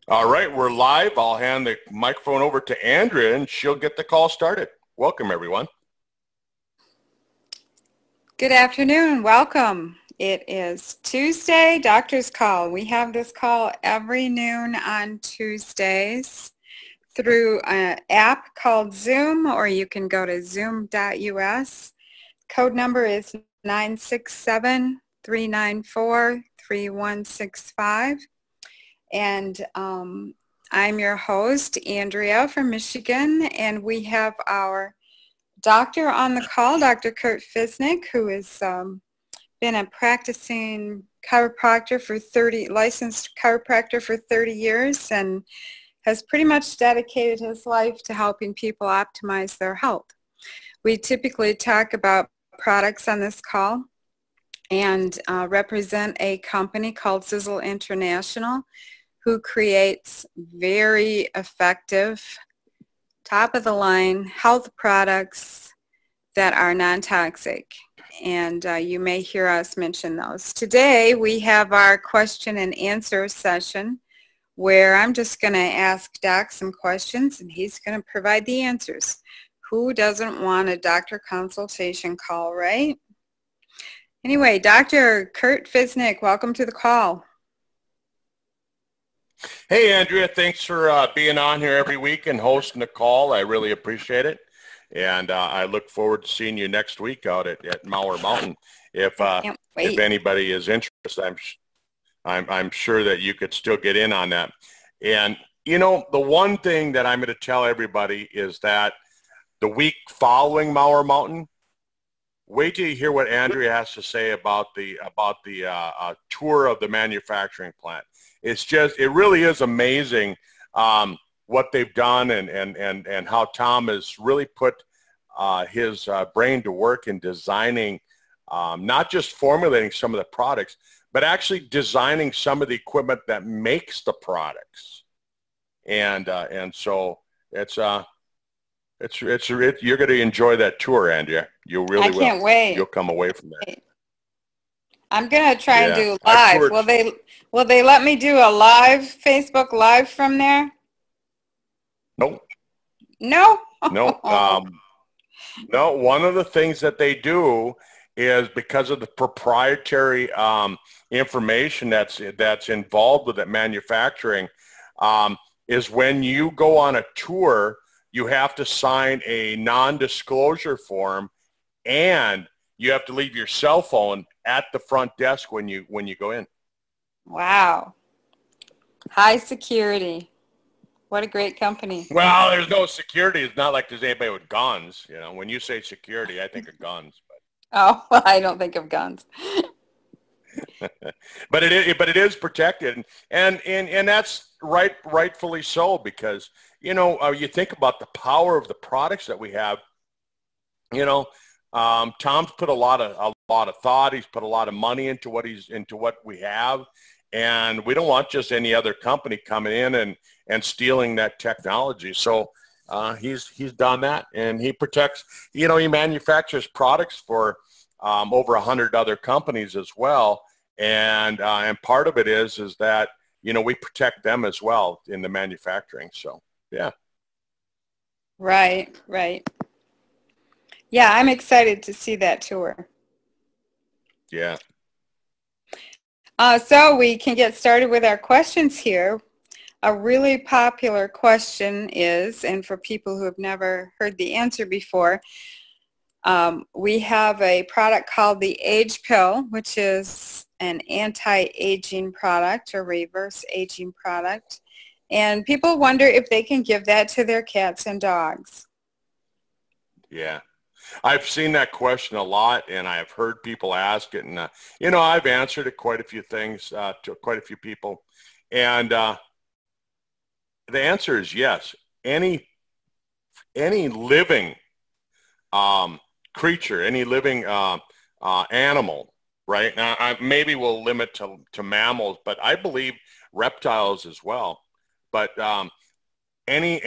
All right, we're live. I'll hand the microphone over to Andrea and she'll get the call started. Welcome, everyone. Good afternoon. Welcome. It is Tuesday, Doctor's Call. We have this call every noon on Tuesdays through an app called Zoom, or you can go to zoom.us. Code number is 967-394-3165. And I'm your host, Andrea from Michigan, and we have our doctor on the call, Dr. Kurt Fisnick, who has been a practicing chiropractor for licensed chiropractor for 30 years and has pretty much dedicated his life to helping people optimize their health. We typically talk about products on this call and represent a company called Sisel International, who creates very effective, top-of-the-line health products that are non-toxic. And you may hear us mention those. Today, we have our question and answer session where I'm just going to ask Doc some questions and he's going to provide the answers. Who doesn't want a doctor consultation call, right? Anyway, Dr. Kurt Fisnick, welcome to the call. Hey, Andrea, thanks for being on here every week and hosting the call. I really appreciate it. And I look forward to seeing you next week out at Mauer Mountain. If anybody is interested, I'm sure that you could still get in on that. And, you know, the one thing that I'm going to tell everybody is that the week following Mauer Mountain, wait till you hear what Andrea has to say about the tour of the manufacturing plant. It's just, it really is amazing what they've done and how Tom has really put his brain to work in designing, not just formulating some of the products, but actually designing some of the equipment that makes the products. And so you're going to enjoy that tour, Andrea. You really will. I can't wait. You'll come away from there. I'm going to try and do live. Will they let me do a live, Facebook Live from there? Nope. No? No. No, one of the things that they do is because of the proprietary information that's involved with it, manufacturing, is when you go on a tour, you have to sign a non-disclosure form and you have to leave your cell phone at the front desk when you go in. Wow. High security. What a great company. Well, there's no security. It's not like there's anybody with guns. You know, when you say security, I think of guns. But. Oh, well, I don't think of guns. But it is protected, and that's rightfully so, because you know you think about the power of the products that we have. You know, Tom's put a lot of thought. He's put a lot of money into what we have, and we don't want just any other company coming in and stealing that technology. So he's done that, and he protects. You know, he manufactures products for over 100 other companies as well, and part of it is that you know we protect them as well in the manufacturing. So yeah. Right. Yeah, I'm excited to see that tour. Yeah. So we can get started with our questions here. A really popular question is, and for people who have never heard the answer before, we have a product called the Age Pill, which is an anti-aging product or reverse aging product. And people wonder if they can give that to their cats and dogs. Yeah. I've seen that question a lot, and I've heard people ask it, and you know, I've answered it quite a few things to quite a few people, and the answer is yes. Any living creature, any living animal, right? Now, maybe we'll limit to mammals, but I believe reptiles as well. But any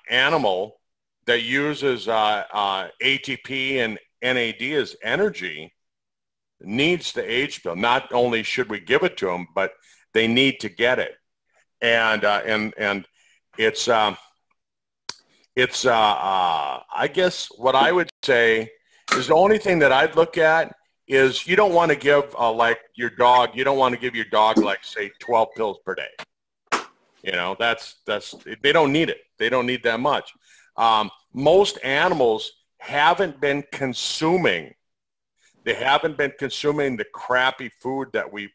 animal that uses ATP and NAD as energy needs the age pill. Not only should we give it to them, but they need to get it. and I guess what I would say is the only thing that I'd look at is you don't want to give like your dog, you don't want to give your dog like say 12 pills per day. You know, that's they don't need it. They don't need that much. Most animals haven't been consuming. They haven't been consuming the crappy food that we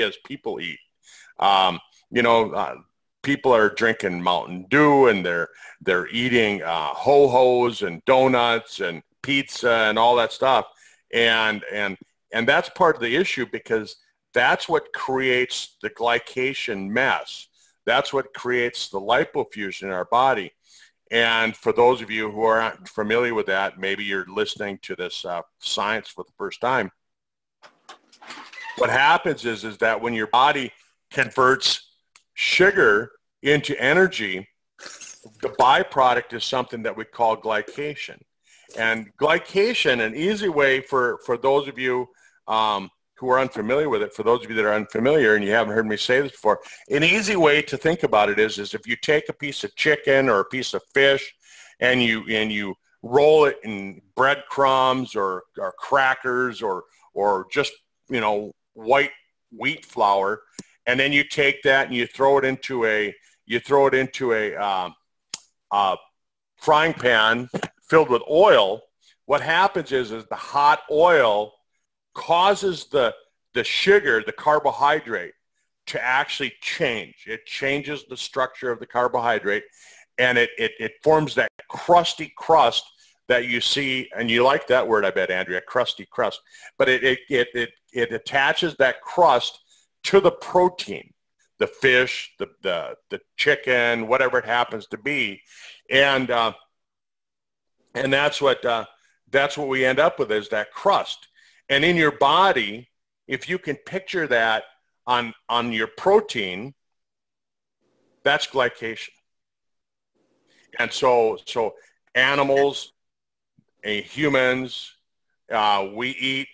as people eat. You know, people are drinking Mountain Dew and they're eating ho-hos and donuts and pizza and all that stuff, and that's part of the issue, because that's what creates the glycation mess. That's what creates the lipofuscin in our body. And for those of you who aren't familiar with that, maybe you're listening to this science for the first time. What happens is that when your body converts sugar into energy, the byproduct is something that we call glycation. And glycation, an easy way for those of you who are unfamiliar with it, for those of you that are unfamiliar and you haven't heard me say this before, an easy way to think about it is if you take a piece of chicken or a piece of fish and you roll it in breadcrumbs or crackers or just, you know, white wheat flour, and then you take that and you throw it into a frying pan filled with oil. What happens is the hot oil causes the sugar, the carbohydrate, to actually change. It changes the structure of the carbohydrate, and it forms that crusty crust that you see, and you like that word, I bet, Andrea, crusty crust. But it attaches that crust to the protein, the fish, the chicken, whatever it happens to be, and that's what we end up with, is that crust. And in your body, if you can picture that on your protein, that's glycation. And so animals, humans, we eat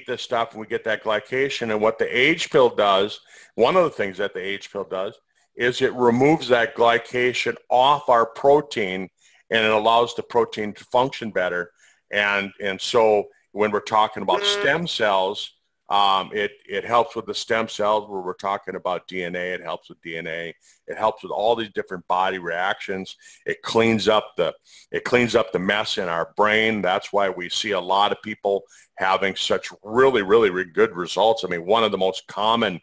this stuff and we get that glycation. And what the age pill does, one of the things that the age pill does, is it removes that glycation off our protein, and it allows the protein to function better. And so when we're talking about stem cells, it helps with the stem cells. Where we're talking about DNA, it helps with DNA. It helps with all these different body reactions. It cleans up the mess in our brain. That's why we see a lot of people having such really, really, really good results. I mean, one of the most common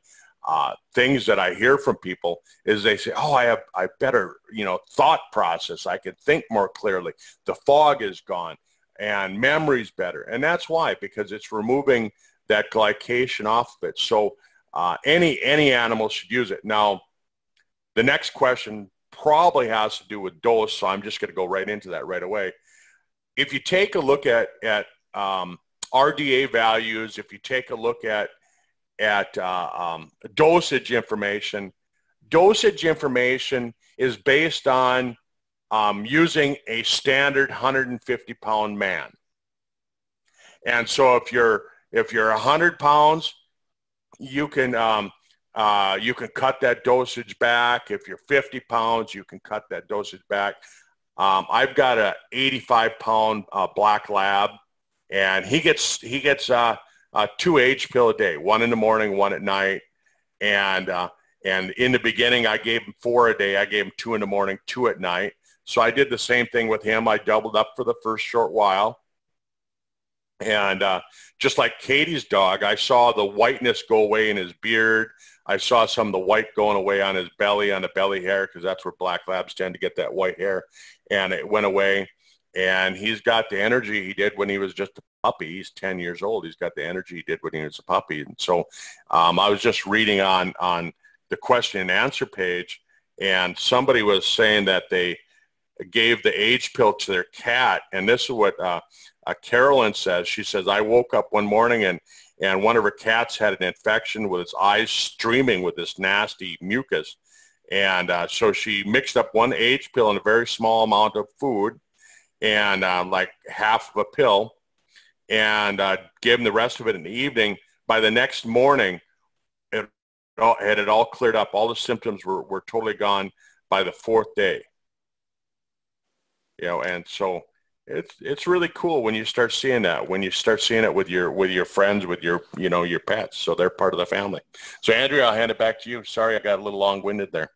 things that I hear from people is they say, "Oh, I have better, you know, thought process. I can think more clearly. The fog is gone, and memory's better." And that's why, because it's removing that glycation off of it. So any animal should use it. Now, the next question probably has to do with dose, so I'm just going to go right into that right away. If you take a look at RDA values, if you take a look at dosage information is based on using a standard 150-pound man. And so if you're 100 pounds, you can cut that dosage back. If you're 50 pounds, you can cut that dosage back. I've got a 85-pound black lab, and he gets 2 age pill a day, 1 in the morning, 1 at night. And in the beginning, I gave him 4 a day. I gave him 2 in the morning, 2 at night. So I did the same thing with him. I doubled up for the first short while. And just like Katie's dog, I saw the whiteness go away in his beard. I saw some of the white going away on his belly, on the belly hair, because that's where black labs tend to get that white hair. And it went away. And he's got the energy he did when he was just a puppy. He's 10 years old. He's got the energy he did when he was a puppy. And so I was just reading on the question and answer page, and somebody was saying that they gave the age pill to their cat. And this is what Carolyn says. She says, "I woke up one morning and one of her cats had an infection with its eyes streaming with this nasty mucus. And so she mixed up 1 age pill in a very small amount of food, and like half of a pill, and gave him the rest of it in the evening. By the next morning, had it all cleared up. All the symptoms were totally gone by the 4th day. You know, and so it's really cool when you start seeing that, when you start seeing it with your friends, with your, you know, your pets. So they're part of the family. So Andrea, I'll hand it back to you. Sorry, I got a little long-winded there.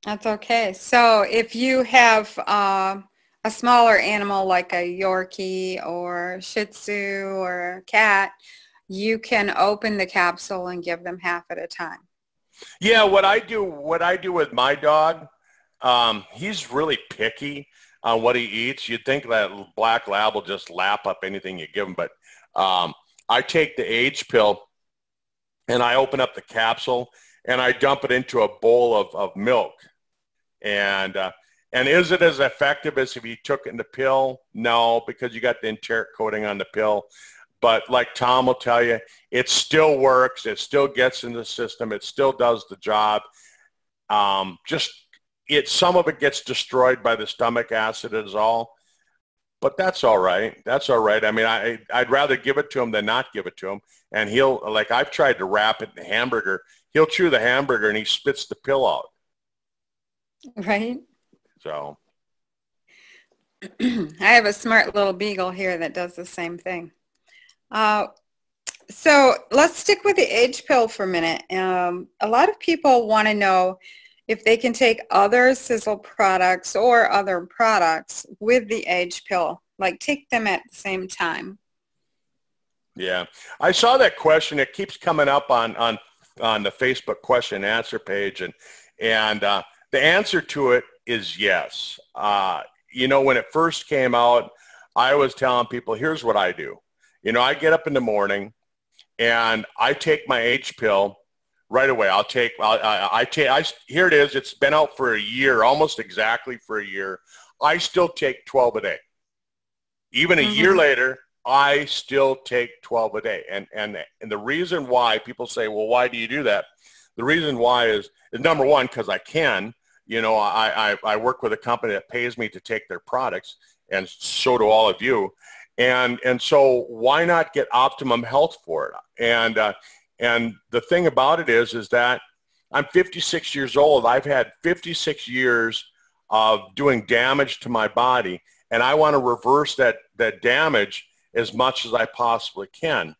That's okay. So if you have a smaller animal like a Yorkie or Shih Tzu or a cat, you can open the capsule and give them half at a time. Yeah, what I do with my dog, he's really picky on what he eats. You'd think that black lab will just lap up anything you give him, but I take the age pill and I open up the capsule and I dump it into a bowl of milk. And is it as effective as if you took it in the pill? No, because you got the enteric coating on the pill. But like Tom will tell you, it still works. It still gets in the system. It still does the job. Some of it gets destroyed by the stomach acid is all. But that's all right. That's all right. I mean, I'd rather give it to him than not give it to him. And he'll, like I've tried to wrap it in hamburger. He'll chew the hamburger and he spits the pill out. Right. So. I have a smart little beagle here that does the same thing. So let's stick with the age pill for a minute. A lot of people want to know if they can take other Sisel products or other products with the age pill, like take them at the same time. Yeah, I saw that question. It keeps coming up on the Facebook question and answer page, and the answer to it is yes. You know, when it first came out, I was telling people, here's what I do. You know, I get up in the morning and I take my H pill right away. Here it is. It's been out for a year, almost exactly for a year. I still take 12 a day. Even a year later, I still take 12 a day. And the reason why people say, well, why do you do that? The reason why is number one, because I can. You know, I work with a company that pays me to take their products, and so do all of you. And so why not get optimum health for it? And the thing about it is that I'm 56 years old. I've had 56 years of doing damage to my body, and I want to reverse that damage as much as I possibly can.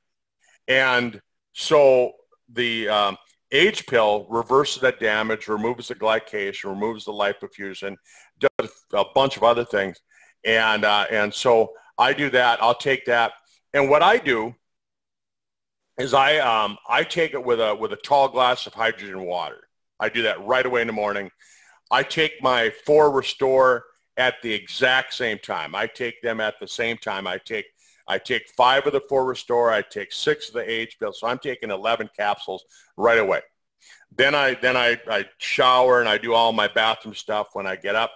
And so the age pill reverses that damage, removes the glycation, removes the lipofuscin, does a bunch of other things. And so I do that. I'll take that. And what I do is I take it with a tall glass of hydrogen water. I do that right away in the morning. I take my 4 Restore at the exact same time. I take them at the same time. I take 5 of the 4 Restore. I take 6 of the age pill. So I'm taking 11 capsules right away. Then I shower and I do all my bathroom stuff when I get up.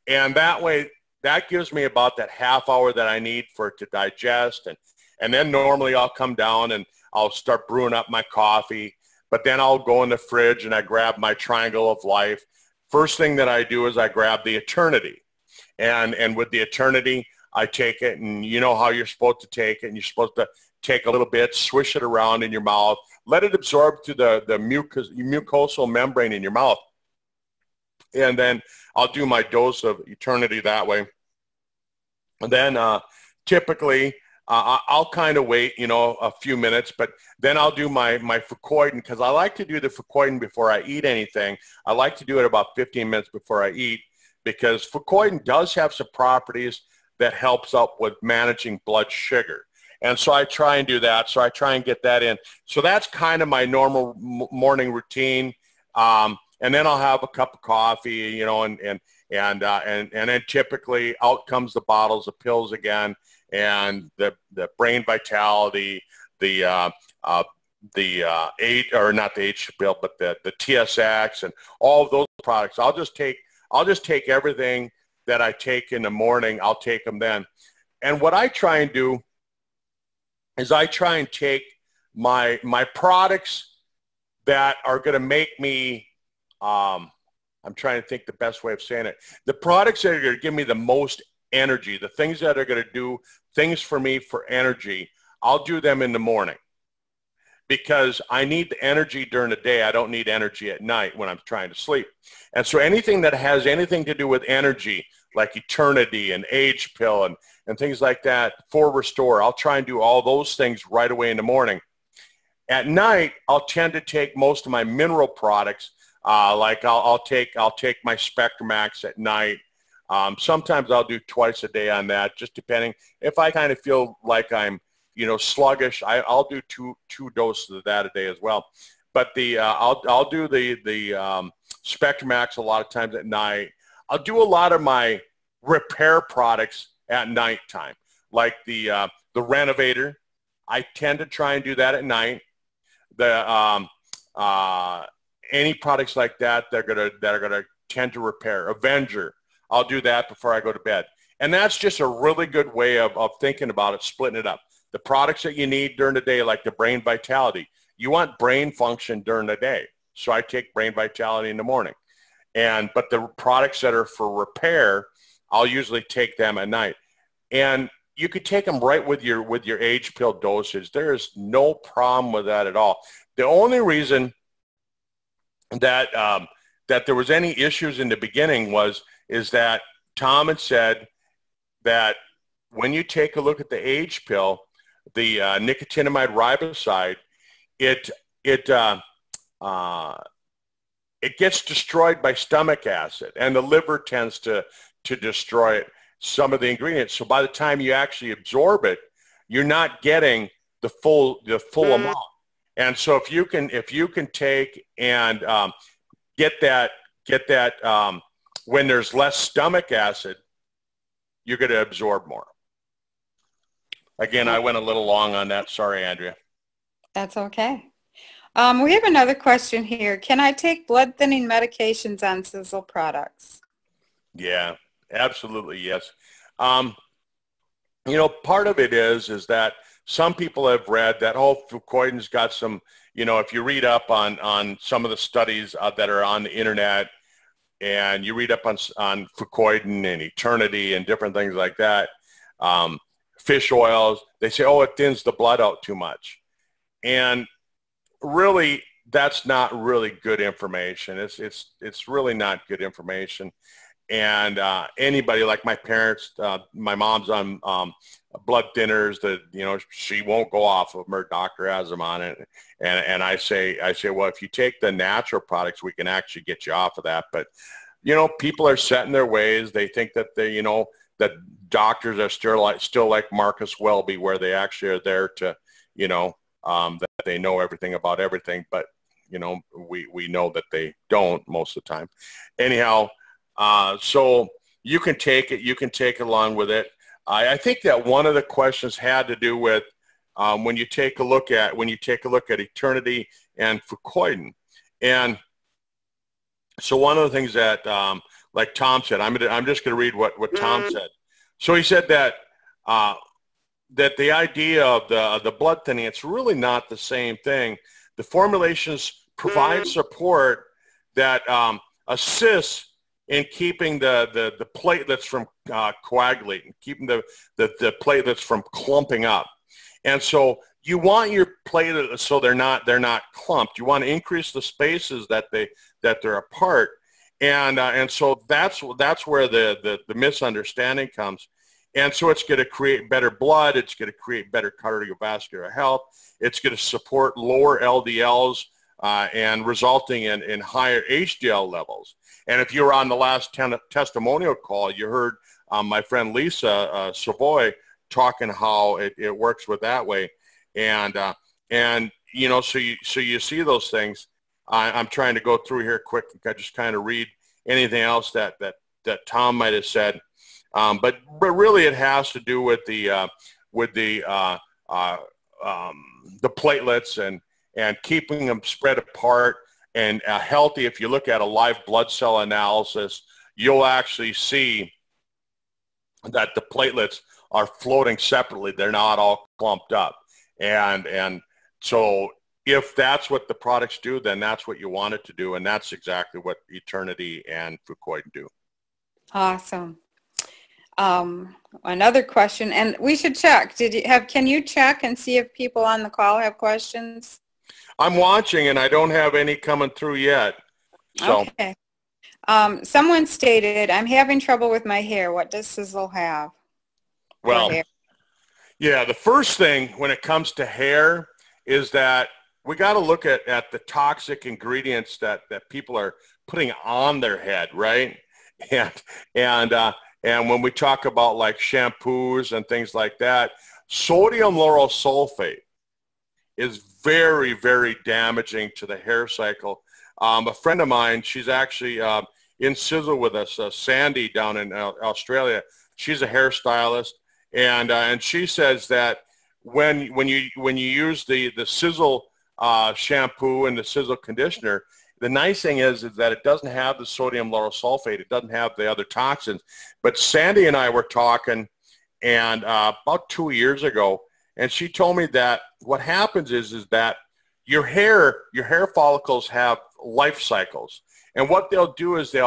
And that way, that gives me about that half hour that I need for it to digest. And then normally I'll come down and I'll start brewing up my coffee. But then I'll go in the fridge and I grab my Triangle of Life. First thing that I do is I grab the Eternity. And with the Eternity, I take it, and you know how you're supposed to take it. And you're supposed to take a little bit, swish it around in your mouth, let it absorb through the mucosal membrane in your mouth. And then I'll do my dose of Eternity that way. And then typically I'll kind of wait, you know, a few minutes, but then I'll do my Fucoidan, because I like to do the Fucoidan before I eat anything. I like to do it about 15 minutes before I eat, because Fucoidan does have some properties that helps out with managing blood sugar. And so I try and do that. So I try and get that in. So that's kind of my normal morning routine. And then I'll have a cup of coffee, you know, and then typically out comes the bottles of pills again, and the Brain Vitality, the H pill, but the TSX and all of those products. I'll just take everything that I take in the morning. I'll take them then. And what I try and do is I try and take my products that are going to make me, I'm trying to think the best way of saying it. The products that are going to give me the most energy, the things that are going to do things for me for energy, I'll do them in the morning. because I need the energy during the day. I don't need energy at night when I'm trying to sleep. And so anything that has anything to do with energy, like Eternity and Age Pill and things like that for Restore, I'll try and do all those things right away in the morning. At night, I'll tend to take most of my mineral products. Like I'll take my Spectramax at night. Sometimes I'll do twice a day on that, just depending. If I kind of feel like I'm, sluggish, I'll do two doses of that a day as well. But I'll do the Spectramax a lot of times at night. I'll do a lot of my repair products at nighttime, like the Renovator. I tend to try and do that at night. Any products like that that are gonna tend to repair. Avenger, I'll do that before I go to bed. And that's just a really good way of thinking about it, splitting it up. The products that you need during the day, like the Brain Vitality, you want brain function during the day. So I take Brain Vitality in the morning. But the products that are for repair, I'll usually take them at night. And you could take them right with your Age Pill dosage. There is no problem with that at all. The only reason that that there was any issues in the beginning is that Tom had said that when you take a look at the Age Pill, the nicotinamide riboside, it gets destroyed by stomach acid, and the liver tends to destroy it, some of the ingredients. So by the time you actually absorb it, you're not getting the full amount. And so if you can take and get that when there's less stomach acid, you're going to absorb more. Again, I went a little long on that. Sorry, Andrea. That's okay. We have another question here. Can I take blood thinning medications on Sisel products? Yeah, absolutely, yes. Part of it is that some people have read that, fucoidan's got some, if you read up on some of the studies that are on the internet, and you read up on fucoidan and Eternity and different things like that, fish oils, they say, it thins the blood out too much. And really, that's not really good information. It's really not good information. And anybody, like my parents, my mom's on blood thinners that, she won't go off of them. Her doctor has them on it. And I say, well, if you take the natural products, we can actually get you off of that. But, people are set in their ways. They think that that doctors are still like Marcus Welby, where they actually are there to, that they know everything about everything. But, we know that they don't most of the time. Anyhow, so you can take it along with it. I think that one of the questions had to do with when you take a look at Eternity and fucoidan. And so one of the things that like Tom said, I'm just going to read what Tom said. So he said that that the idea of the blood thinning, it's really not the same thing. The formulations provide support that assists in keeping the platelets from coagulating, keeping the platelets from clumping up. And so you want your platelets so they're not clumped. You want to increase the spaces that they're apart. And so that's where the misunderstanding comes. And so it's going to create better blood. It's going to create better cardiovascular health. It's going to support lower LDLs and resulting in higher HDL levels. And if you were on the last testimonial call, you heard my friend Lisa Savoy talking how it works with that way. And so you see those things. I'm trying to go through here quick. I just kind of read anything else that Tom might have said. But really it has to do with the platelets and keeping them spread apart and healthy. If you look at a live blood cell analysis, you'll actually see that the platelets are floating separately. They're not all clumped up. And so if that's what the products do, then that's what you want it to do. And that's exactly what Eternity and fucoidan do. Awesome. Another question, and we should check. Can you check and see if people on the call have questions? I'm watching, and I don't have any coming through yet. So. Okay. Someone stated, I'm having trouble with my hair. What does Sisel have? Well, yeah, the first thing when it comes to hair is that we got to look at the toxic ingredients that people are putting on their head, right? And when we talk about like shampoos and things like that, sodium lauryl sulfate is very, very damaging to the hair cycle. A friend of mine, she's actually in Sisel with us, Sandy down in Australia. She's a hairstylist, and she says that when you use the Sisel shampoo and the Sisel conditioner, the nice thing is that it doesn't have the sodium lauryl sulfate. It doesn't have the other toxins. But Sandy and I were talking, and about 2 years ago, and she told me that what happens is that your hair follicles have life cycles, and what they'll do is they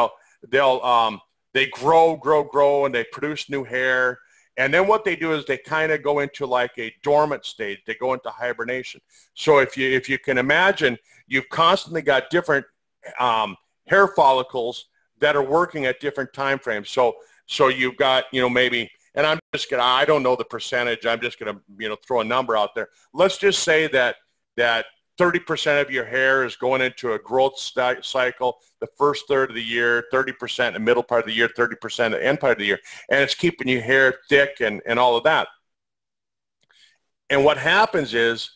grow, and they produce new hair. And then what they do is they kind of go into like a dormant state. They go into hibernation. So if you can imagine, you've constantly got different hair follicles that are working at different time frames. So you've got, maybe, and I don't know the percentage. I'm just gonna, throw a number out there. Let's just say that 30% of your hair is going into a growth cycle the first third of the year, 30% in the middle part of the year, 30% at the end part of the year, and it's keeping your hair thick and all of that. And what happens is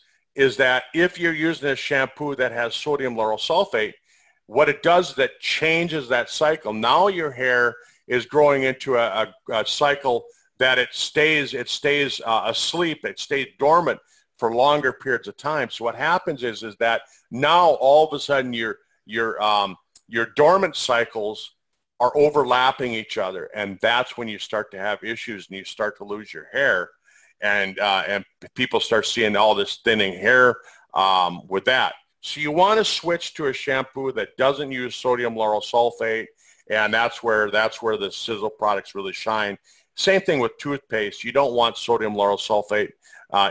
that if you're using a shampoo that has sodium lauryl sulfate, what it does is that changes that cycle. Now your hair is growing into a cycle that it stays asleep, it stays dormant for longer periods of time. So what happens is that now all of a sudden your dormant cycles are overlapping each other, and that's when you start to have issues and you start to lose your hair, and people start seeing all this thinning hair with that. So you want to switch to a shampoo that doesn't use sodium lauryl sulfate, and that's where the Sisel products really shine. Same thing with toothpaste. You don't want sodium lauryl sulfate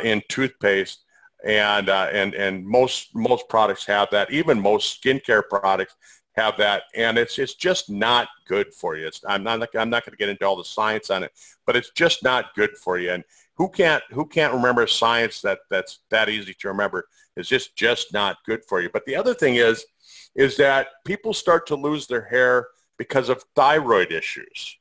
in toothpaste, and most products have that. Even most skincare products have that, and it's just not good for you. I'm not going to get into all the science on it, but it's just not good for you. And who can't remember science that's that easy to remember? It's just not good for you. But the other thing is that people start to lose their hair because of thyroid issues.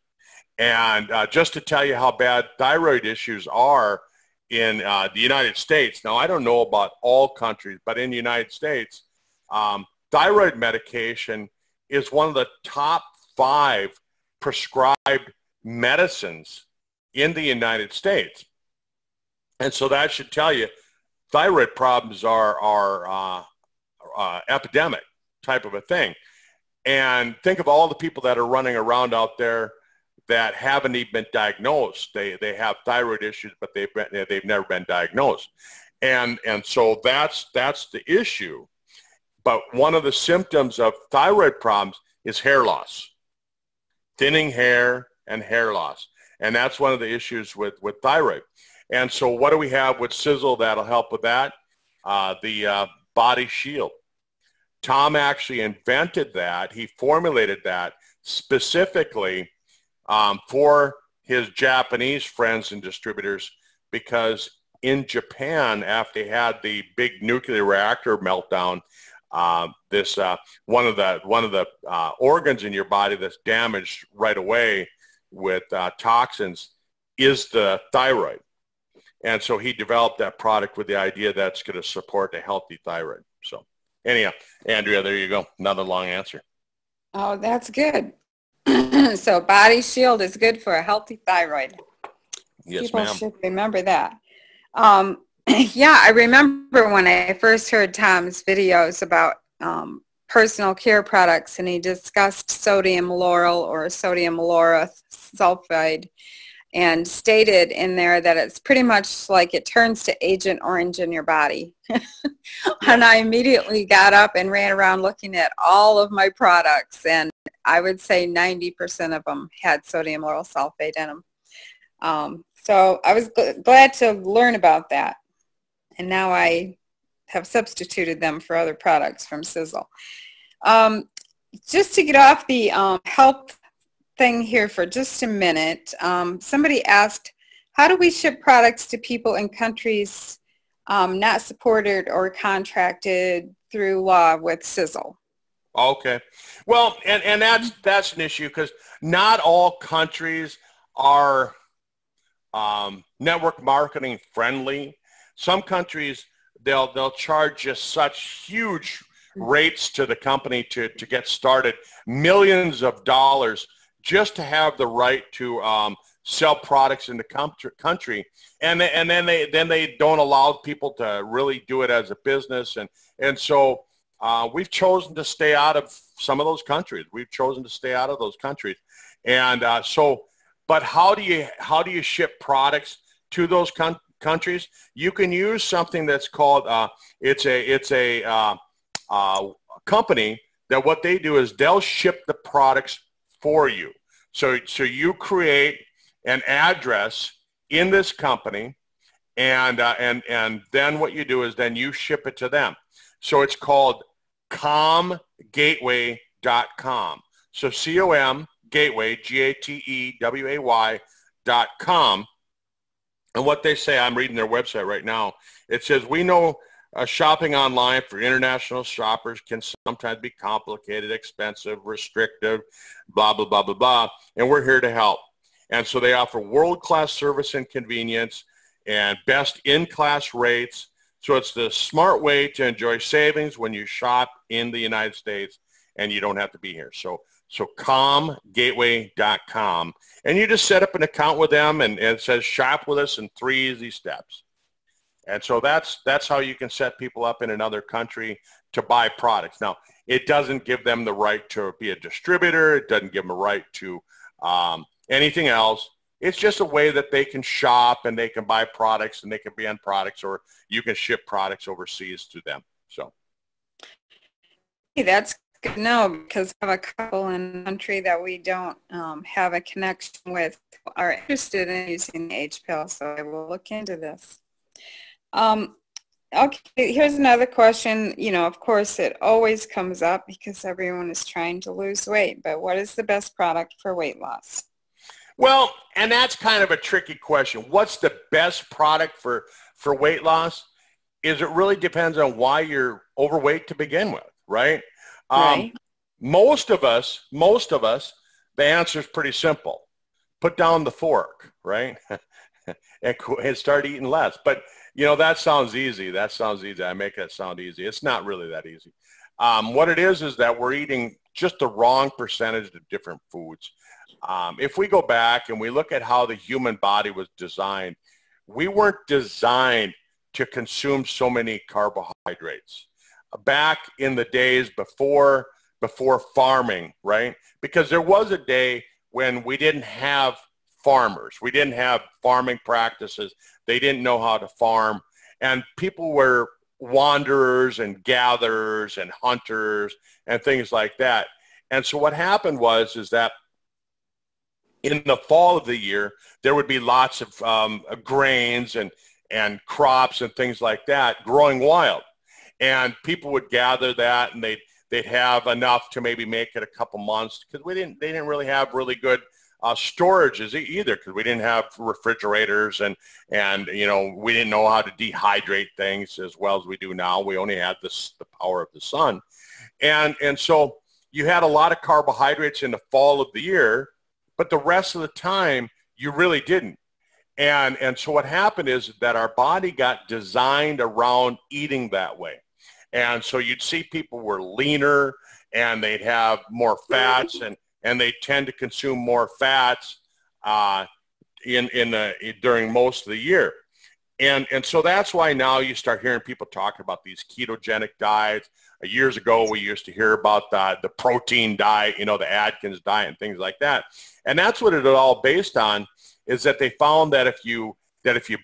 And just to tell you how bad thyroid issues are in the United States. Now, I don't know about all countries, but in the United States, thyroid medication is one of the top 5 prescribed medicines in the United States. And so that should tell you thyroid problems are epidemic type of a thing. And think of all the people that are running around out there that haven't even been diagnosed. They have thyroid issues, but they've never been diagnosed. And so that's the issue. But one of the symptoms of thyroid problems is hair loss, thinning hair and hair loss. And that's one of the issues with thyroid. And so what do we have with Sisel that'll help with that? The body shield. Tom actually invented that. He formulated that specifically for his Japanese friends and distributors, because in Japan, after they had the big nuclear reactor meltdown, one of the organs in your body that's damaged right away with toxins is the thyroid. And so he developed that product with the idea that's going to support a healthy thyroid. So anyhow, Andrea, there you go. Another long answer. Oh, that's good. So Body Shield is good for a healthy thyroid. Yes, People ma'am. should remember that. Yeah, I remember when I first heard Tom's videos about personal care products, and he discussed sodium lauryl or sodium lauryl sulfide, and stated in there that it's pretty much like it turns to Agent Orange in your body. And I immediately got up and ran around looking at all of my products, and I would say 90% of them had sodium lauryl sulfate in them. So I was glad to learn about that. And now I have substituted them for other products from Sisel. Just to get off the health thing here for just a minute, somebody asked, how do we ship products to people in countries not supported or contracted through law with Sisel? Okay. Well, and that's an issue because not all countries are network marketing friendly. Some countries, they'll charge just such huge rates to the company to get started, millions of dollars just to have the right to sell products in the country, and then they don't allow people to really do it as a business, and so we've chosen to stay out of some of those countries. We've chosen to stay out of those countries, and but how do you ship products to those countries? You can use something that's called it's a company that what they do is they'll ship the products for you. So you create an address in this company, and then what you do is then you ship it to them. So it's called comgateway.com. So COM gateway, GATEWAY.com. And what they say, I'm reading their website right now. It says, we know shopping online for international shoppers can sometimes be complicated, expensive, restrictive, blah, blah, blah, blah, blah. And we're here to help. And so they offer world-class service and convenience and best in-class rates. So it's the smart way to enjoy savings when you shop in the United States and you don't have to be here. So comgateway.com. And you just set up an account with them, and it says shop with us in 3 easy steps. And so that's how you can set people up in another country to buy products. Now, it doesn't give them the right to be a distributor. It doesn't give them a right to anything else. It's just a way that they can shop and they can buy products and they can brand products, or you can ship products overseas to them. So, hey, that's good to know, because I have a couple in a country that we don't have a connection with are interested in using the H-pill, so I will look into this. Okay, here's another question. You know, of course, it always comes up because everyone is trying to lose weight, but what is the best product for weight loss? Well, and that's kind of a tricky question. What's the best product for weight loss? It really depends on why you're overweight to begin with, right? Right. Most of us, the answer is pretty simple. Put down the fork, right? and start eating less. But, you know, that sounds easy. I make that sound easy. It's not really that easy. What it is that we're eating just the wrong percentage of different foods. If we go back and we look at how the human body was designed, we weren't designed to consume so many carbohydrates. Back in the days before farming, right? Because there was a day when we didn't have farmers. We didn't have farming practices. They didn't know how to farm. And people were wanderers and gatherers and hunters and things like that. And so what happened is that in the fall of the year, there would be lots of grains and crops and things like that growing wild. And people would gather that, and they'd have enough to maybe make it a couple months, because they didn't really have really good storages either, because we didn't have refrigerators, and you know, we didn't know how to dehydrate things as well as we do now. We only had the power of the sun, and so you had a lot of carbohydrates in the fall of the year, but the rest of the time you really didn't. And so what happened is that our body got designed around eating that way. And so you'd see people were leaner, and they'd have more fats, and they tend to consume more fats during most of the year. And so that's why now you start hearing people talking about these ketogenic diets. Years ago, we used to hear about the protein diet, you know, the Atkins diet and things like that. And that's what it all based on, is that they found that if you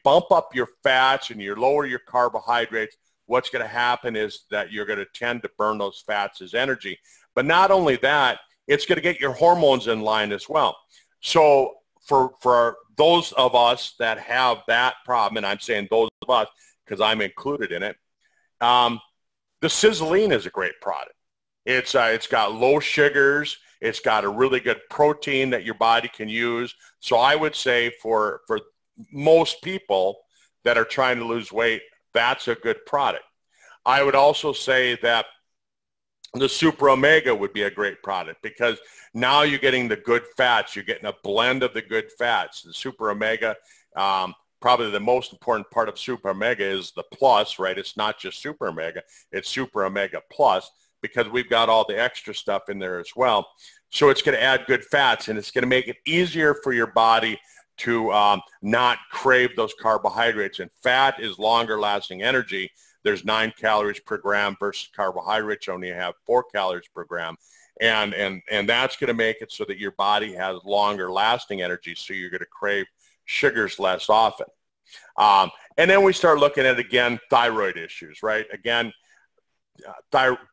bump up your fats and you lower your carbohydrates, what's going to happen is that you're going to tend to burn those fats as energy. But not only that, it's going to get your hormones in line as well. So for those of us that have that problem, and I'm saying those of us because I'm included in it, the Siseline is a great product. It's got low sugars. It's got a really good protein that your body can use. So I would say for most people that are trying to lose weight, that's a good product. I would also say that the Super Omega would be a great product because now you're getting the good fats. You're getting a blend of the good fats. The Super Omega, probably the most important part of Super Omega is the plus, right? It's not just Super Omega. It's Super Omega Plus because we've got all the extra stuff in there as well. So it's going to add good fats, and it's going to make it easier for your body to not crave those carbohydrates. And fat is longer lasting energy. There's 9 calories per gram versus carbohydrates only have 4 calories per gram. And that's going to make it so that your body has longer lasting energy, so you're going to crave sugars less often. And then we start looking at, again, thyroid issues, right? Again,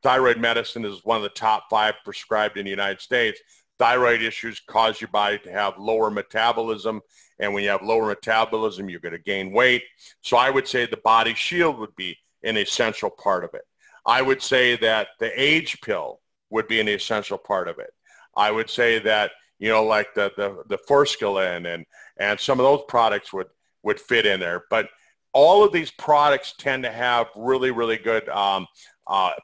thyroid medicine is one of the top 5 prescribed in the United States. Thyroid issues cause your body to have lower metabolism, and when you have lower metabolism, you're going to gain weight. So I would say the Body Shield would be an essential part of it. I would say that the age pill would be an essential part of it. I would say that, you know, like the Forskolin and some of those products would fit in there. But all of these products tend to have really, really good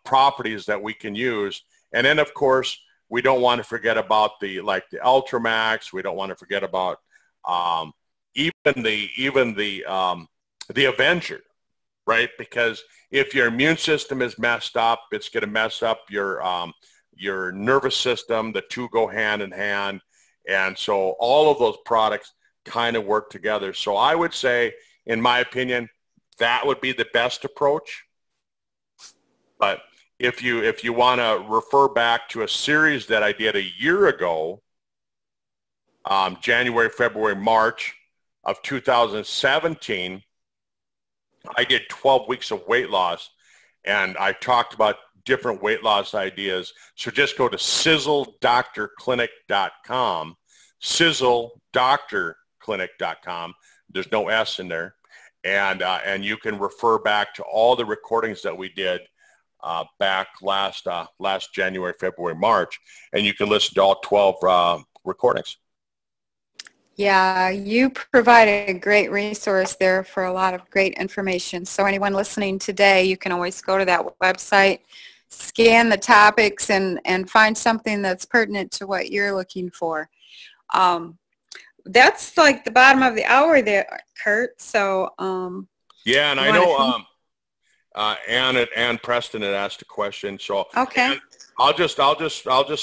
properties that we can use. And then, of course, we don't want to forget about the Ultramax. We don't want to forget about even the Avenger, right? Because if your immune system is messed up, it's going to mess up your nervous system. The two go hand in hand. And so all of those products kind of work together. So I would say, in my opinion, that would be the best approach. But if you want to refer back to a series that I did a year ago, January, February, March of 2017, I did 12 weeks of weight loss, and I talked about different weight loss ideas. So just go to siseldoctorclinic.com, siseldoctorclinic.com. There's no S in there. And you can refer back to all the recordings that we did back last January, February, March, and you can listen to all 12 recordings. Yeah, you provided a great resource there for a lot of great information. So anyone listening today, you can always go to that website, scan the topics, and find something that's pertinent to what you're looking for. That's like the bottom of the hour there, Kurt. So yeah, and I know Ann Preston had asked a question. So okay, Ann, I'll just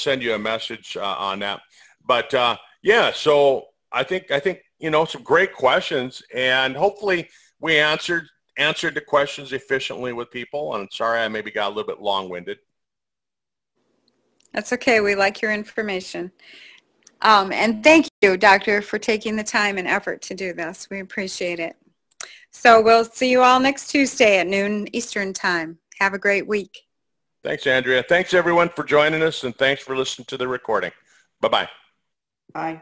send you a message on that. But yeah, so I think you know, some great questions, and hopefully we answered the questions efficiently with people. And I'm sorry I maybe got a little bit long-winded. That's okay. We like your information. And thank you, Doctor, for taking the time and effort to do this. We appreciate it. So we'll see you all next Tuesday at noon Eastern Time. Have a great week. Thanks, Andrea. Thanks, everyone, for joining us, and thanks for listening to the recording. Bye-bye. Bye.